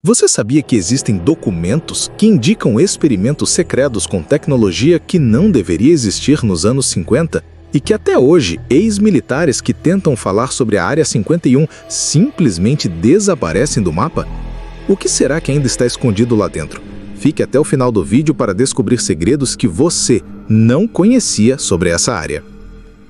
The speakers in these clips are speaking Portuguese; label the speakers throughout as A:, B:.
A: Você sabia que existem documentos que indicam experimentos secretos com tecnologia que não deveria existir nos anos 50 e que até hoje ex-militares que tentam falar sobre a Área 51 simplesmente desaparecem do mapa? O que será que ainda está escondido lá dentro? Fique até o final do vídeo para descobrir segredos que você não conhecia sobre essa área.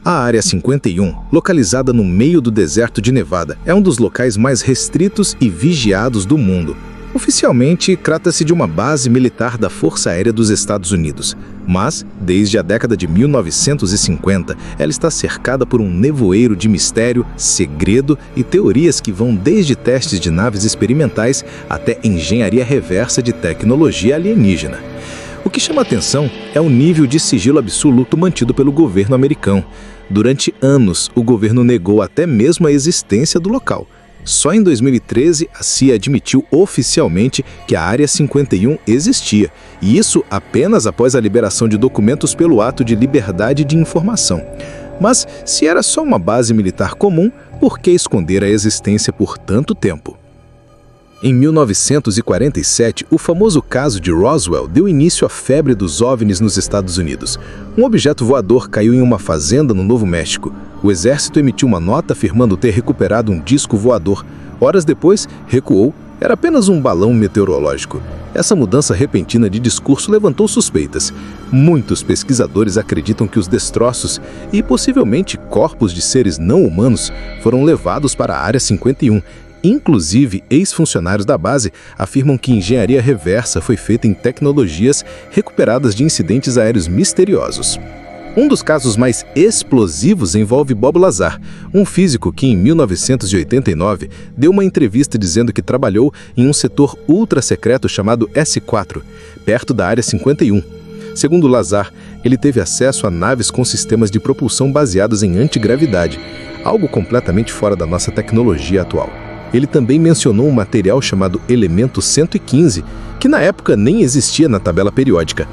A: A Área 51, localizada no meio do deserto de Nevada, é um dos locais mais restritos e vigiados do mundo. Oficialmente, trata-se de uma base militar da Força Aérea dos Estados Unidos, mas, desde a década de 1950, ela está cercada por um nevoeiro de mistério, segredo e teorias que vão desde testes de naves experimentais até engenharia reversa de tecnologia alienígena. O que chama atenção é o nível de sigilo absoluto mantido pelo governo americano. Durante anos, o governo negou até mesmo a existência do local. Só em 2013, a CIA admitiu oficialmente que a Área 51 existia, e isso apenas após a liberação de documentos pelo ato de liberdade de informação. Mas, se era só uma base militar comum, por que esconder a existência por tanto tempo? Em 1947, o famoso caso de Roswell deu início à febre dos OVNIs nos Estados Unidos. Um objeto voador caiu em uma fazenda no Novo México. O exército emitiu uma nota afirmando ter recuperado um disco voador. Horas depois, recuou. Era apenas um balão meteorológico. Essa mudança repentina de discurso levantou suspeitas. Muitos pesquisadores acreditam que os destroços e possivelmente corpos de seres não humanos foram levados para a Área 51. Inclusive, ex-funcionários da base afirmam que engenharia reversa foi feita em tecnologias recuperadas de incidentes aéreos misteriosos. Um dos casos mais explosivos envolve Bob Lazar, um físico que, em 1989, deu uma entrevista dizendo que trabalhou em um setor ultra-secreto chamado S4, perto da Área 51. Segundo Lazar, ele teve acesso a naves com sistemas de propulsão baseados em antigravidade, algo completamente fora da nossa tecnologia atual. Ele também mencionou um material chamado Elemento 115, que na época nem existia na tabela periódica.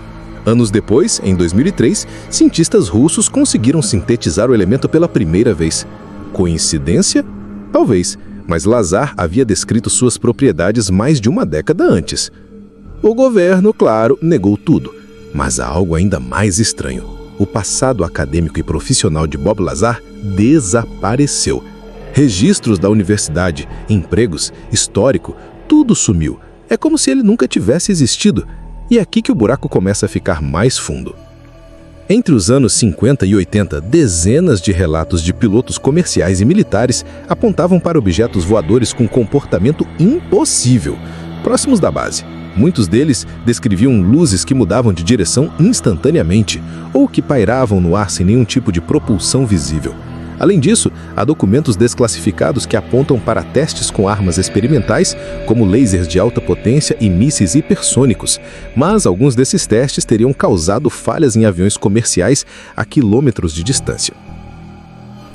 A: Anos depois, em 2003, cientistas russos conseguiram sintetizar o elemento pela primeira vez. Coincidência? Talvez, mas Lazar havia descrito suas propriedades mais de uma década antes. O governo, claro, negou tudo, mas há algo ainda mais estranho. O passado acadêmico e profissional de Bob Lazar desapareceu. Registros da universidade, empregos, histórico, tudo sumiu. É como se ele nunca tivesse existido. E é aqui que o buraco começa a ficar mais fundo. Entre os anos 50 e 80, dezenas de relatos de pilotos comerciais e militares apontavam para objetos voadores com comportamento impossível, próximos da base. Muitos deles descreviam luzes que mudavam de direção instantaneamente ou que pairavam no ar sem nenhum tipo de propulsão visível. Além disso, há documentos desclassificados que apontam para testes com armas experimentais, como lasers de alta potência e mísseis hipersônicos, mas alguns desses testes teriam causado falhas em aviões comerciais a quilômetros de distância.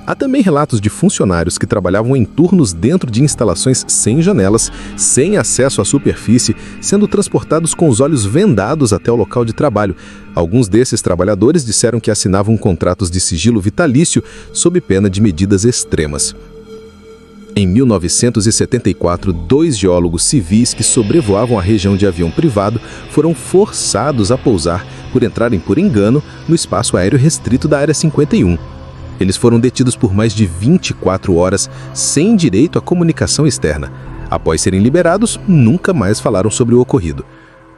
A: Há também relatos de funcionários que trabalhavam em turnos dentro de instalações sem janelas, sem acesso à superfície, sendo transportados com os olhos vendados até o local de trabalho. Alguns desses trabalhadores disseram que assinavam contratos de sigilo vitalício sob pena de medidas extremas. Em 1974, 2 geólogos civis que sobrevoavam a região de avião privado foram forçados a pousar por entrarem por engano no espaço aéreo restrito da Área 51. Eles foram detidos por mais de 24 horas, sem direito à comunicação externa. Após serem liberados, nunca mais falaram sobre o ocorrido.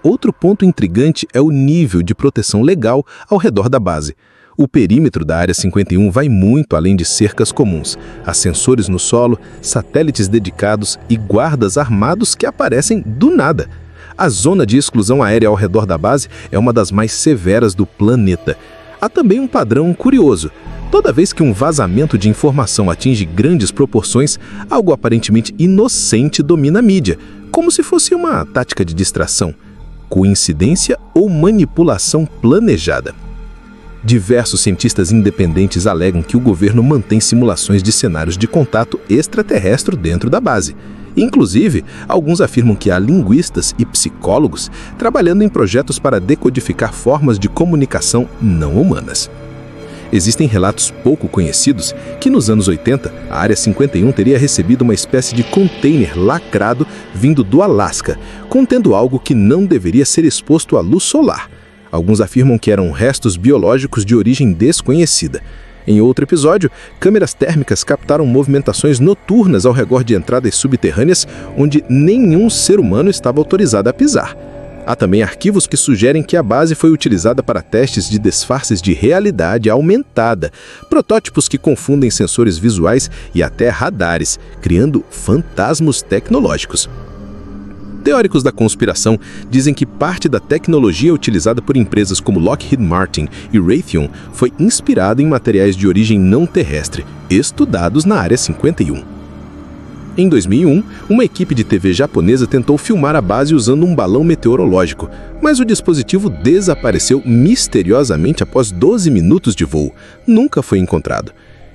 A: Outro ponto intrigante é o nível de proteção legal ao redor da base. O perímetro da Área 51 vai muito além de cercas comuns. Há sensores no solo, satélites dedicados e guardas armados que aparecem do nada. A zona de exclusão aérea ao redor da base é uma das mais severas do planeta. Há também um padrão curioso. Toda vez que um vazamento de informação atinge grandes proporções, algo aparentemente inocente domina a mídia, como se fosse uma tática de distração, coincidência ou manipulação planejada. Diversos cientistas independentes alegam que o governo mantém simulações de cenários de contato extraterrestre dentro da base. Inclusive, alguns afirmam que há linguistas e psicólogos trabalhando em projetos para decodificar formas de comunicação não humanas. Existem relatos pouco conhecidos que nos anos 80, a Área 51 teria recebido uma espécie de container lacrado vindo do Alasca, contendo algo que não deveria ser exposto à luz solar. Alguns afirmam que eram restos biológicos de origem desconhecida. Em outro episódio, câmeras térmicas captaram movimentações noturnas ao redor de entradas subterrâneas onde nenhum ser humano estava autorizado a pisar. Há também arquivos que sugerem que a base foi utilizada para testes de disfarces de realidade aumentada, protótipos que confundem sensores visuais e até radares, criando fantasmas tecnológicos. Teóricos da conspiração dizem que parte da tecnologia utilizada por empresas como Lockheed Martin e Raytheon foi inspirada em materiais de origem não terrestre, estudados na Área 51. Em 2001, uma equipe de TV japonesa tentou filmar a base usando um balão meteorológico, mas o dispositivo desapareceu misteriosamente após 12 minutos de voo. Nunca foi encontrado.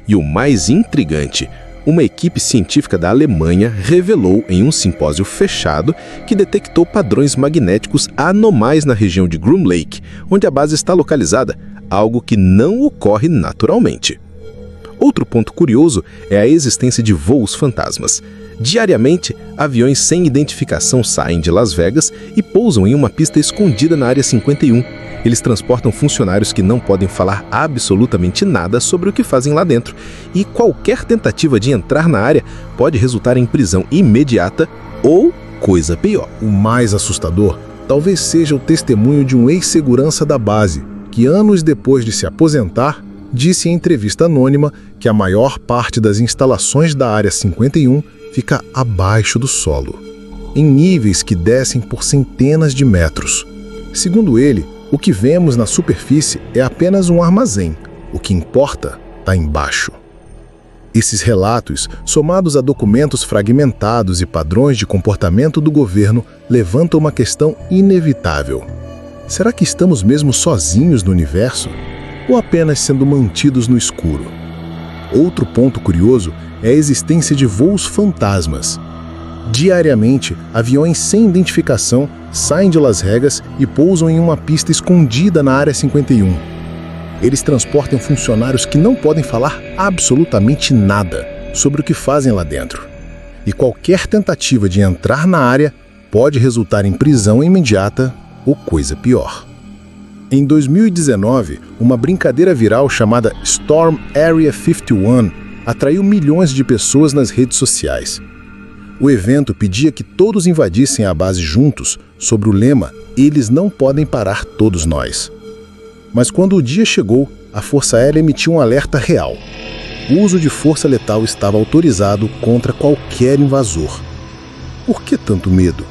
A: E o mais intrigante, uma equipe científica da Alemanha revelou em um simpósio fechado que detectou padrões magnéticos anomais na região de Groom Lake, onde a base está localizada, algo que não ocorre naturalmente. Outro ponto curioso é a existência de voos fantasmas. Diariamente, aviões sem identificação saem de Las Vegas e pousam em uma pista escondida na Área 51. Eles transportam funcionários que não podem falar absolutamente nada sobre o que fazem lá dentro, e qualquer tentativa de entrar na área pode resultar em prisão imediata ou coisa pior.
B: O mais assustador talvez seja o testemunho de um ex-segurança da base, que anos depois de se aposentar, disse em entrevista anônima que a maior parte das instalações da Área 51 fica abaixo do solo, em níveis que descem por centenas de metros. Segundo ele, o que vemos na superfície é apenas um armazém. O que importa está embaixo. Esses relatos, somados a documentos fragmentados e padrões de comportamento do governo, levantam uma questão inevitável. Será que estamos mesmo sozinhos no universo? Ou apenas sendo mantidos no escuro? Outro ponto curioso é a existência de voos fantasmas. Diariamente, aviões sem identificação saem de Las Vegas e pousam em uma pista escondida na Área 51. Eles transportam funcionários que não podem falar absolutamente nada sobre o que fazem lá dentro. E qualquer tentativa de entrar na área pode resultar em prisão imediata ou coisa pior. Em 2019, uma brincadeira viral chamada Storm Area 51 atraiu milhões de pessoas nas redes sociais. O evento pedia que todos invadissem a base juntos, sob o lema "Eles não podem parar todos nós". Mas quando o dia chegou, a Força Aérea emitiu um alerta real. O uso de força letal estava autorizado contra qualquer invasor. Por que tanto medo?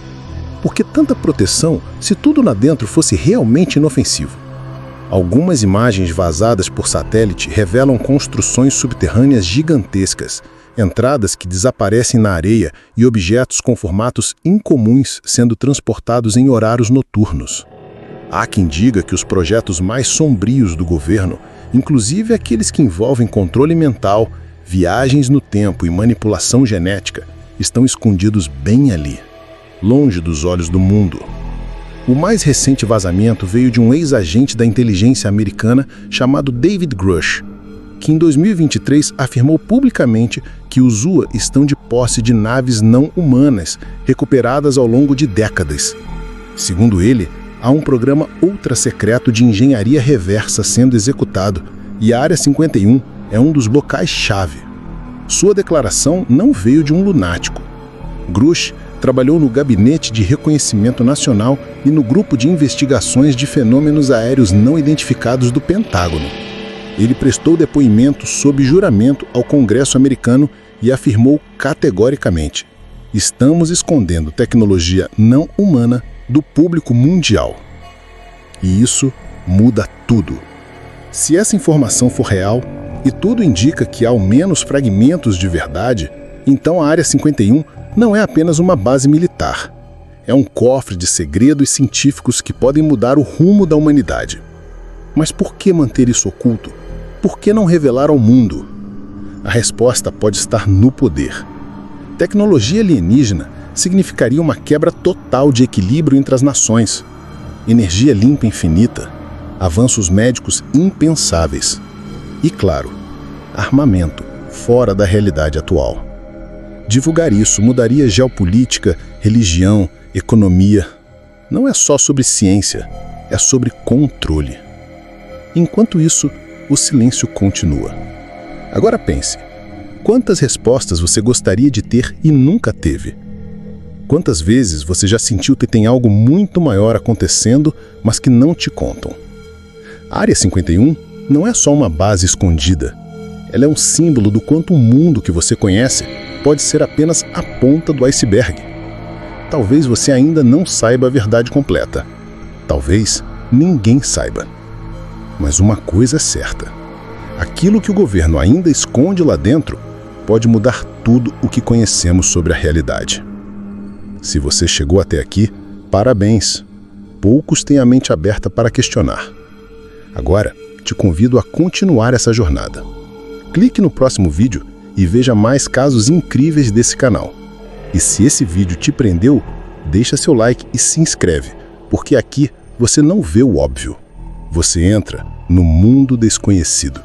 B: Por que tanta proteção se tudo lá dentro fosse realmente inofensivo? Algumas imagens vazadas por satélite revelam construções subterrâneas gigantescas, entradas que desaparecem na areia e objetos com formatos incomuns sendo transportados em horários noturnos. Há quem diga que os projetos mais sombrios do governo, inclusive aqueles que envolvem controle mental, viagens no tempo e manipulação genética, estão escondidos bem ali, longe dos olhos do mundo. O mais recente vazamento veio de um ex-agente da inteligência americana chamado David Grush, que em 2023 afirmou publicamente que os UA estão de posse de naves não humanas recuperadas ao longo de décadas. Segundo ele, há um programa ultra-secreto de engenharia reversa sendo executado e a Área 51 é um dos locais-chave. Sua declaração não veio de um lunático. Grush trabalhou no Gabinete de Reconhecimento Nacional e no Grupo de Investigações de Fenômenos Aéreos Não Identificados do Pentágono. Ele prestou depoimento sob juramento ao Congresso americano e afirmou categoricamente: estamos escondendo tecnologia não humana do público mundial. E isso muda tudo. Se essa informação for real, e tudo indica que há ao menos fragmentos de verdade, então a Área 51 não é apenas uma base militar. É um cofre de segredos científicos que podem mudar o rumo da humanidade. Mas por que manter isso oculto? Por que não revelar ao mundo? A resposta pode estar no poder. Tecnologia alienígena significaria uma quebra total de equilíbrio entre as nações. Energia limpa infinita. Avanços médicos impensáveis. E, claro, armamento fora da realidade atual. Divulgar isso mudaria geopolítica, religião, economia. Não é só sobre ciência, é sobre controle. Enquanto isso, o silêncio continua. Agora pense, quantas respostas você gostaria de ter e nunca teve? Quantas vezes você já sentiu que tem algo muito maior acontecendo, mas que não te contam? A Área 51 não é só uma base escondida. Ela é um símbolo do quanto o mundo que você conhece pode ser apenas a ponta do iceberg. Talvez você ainda não saiba a verdade completa. Talvez ninguém saiba. Mas uma coisa é certa. Aquilo que o governo ainda esconde lá dentro pode mudar tudo o que conhecemos sobre a realidade. Se você chegou até aqui, parabéns. Poucos têm a mente aberta para questionar. Agora, te convido a continuar essa jornada. Clique no próximo vídeo e veja mais casos incríveis desse canal. E se esse vídeo te prendeu, deixa seu like e se inscreve, porque aqui você não vê o óbvio. Você entra no mundo desconhecido.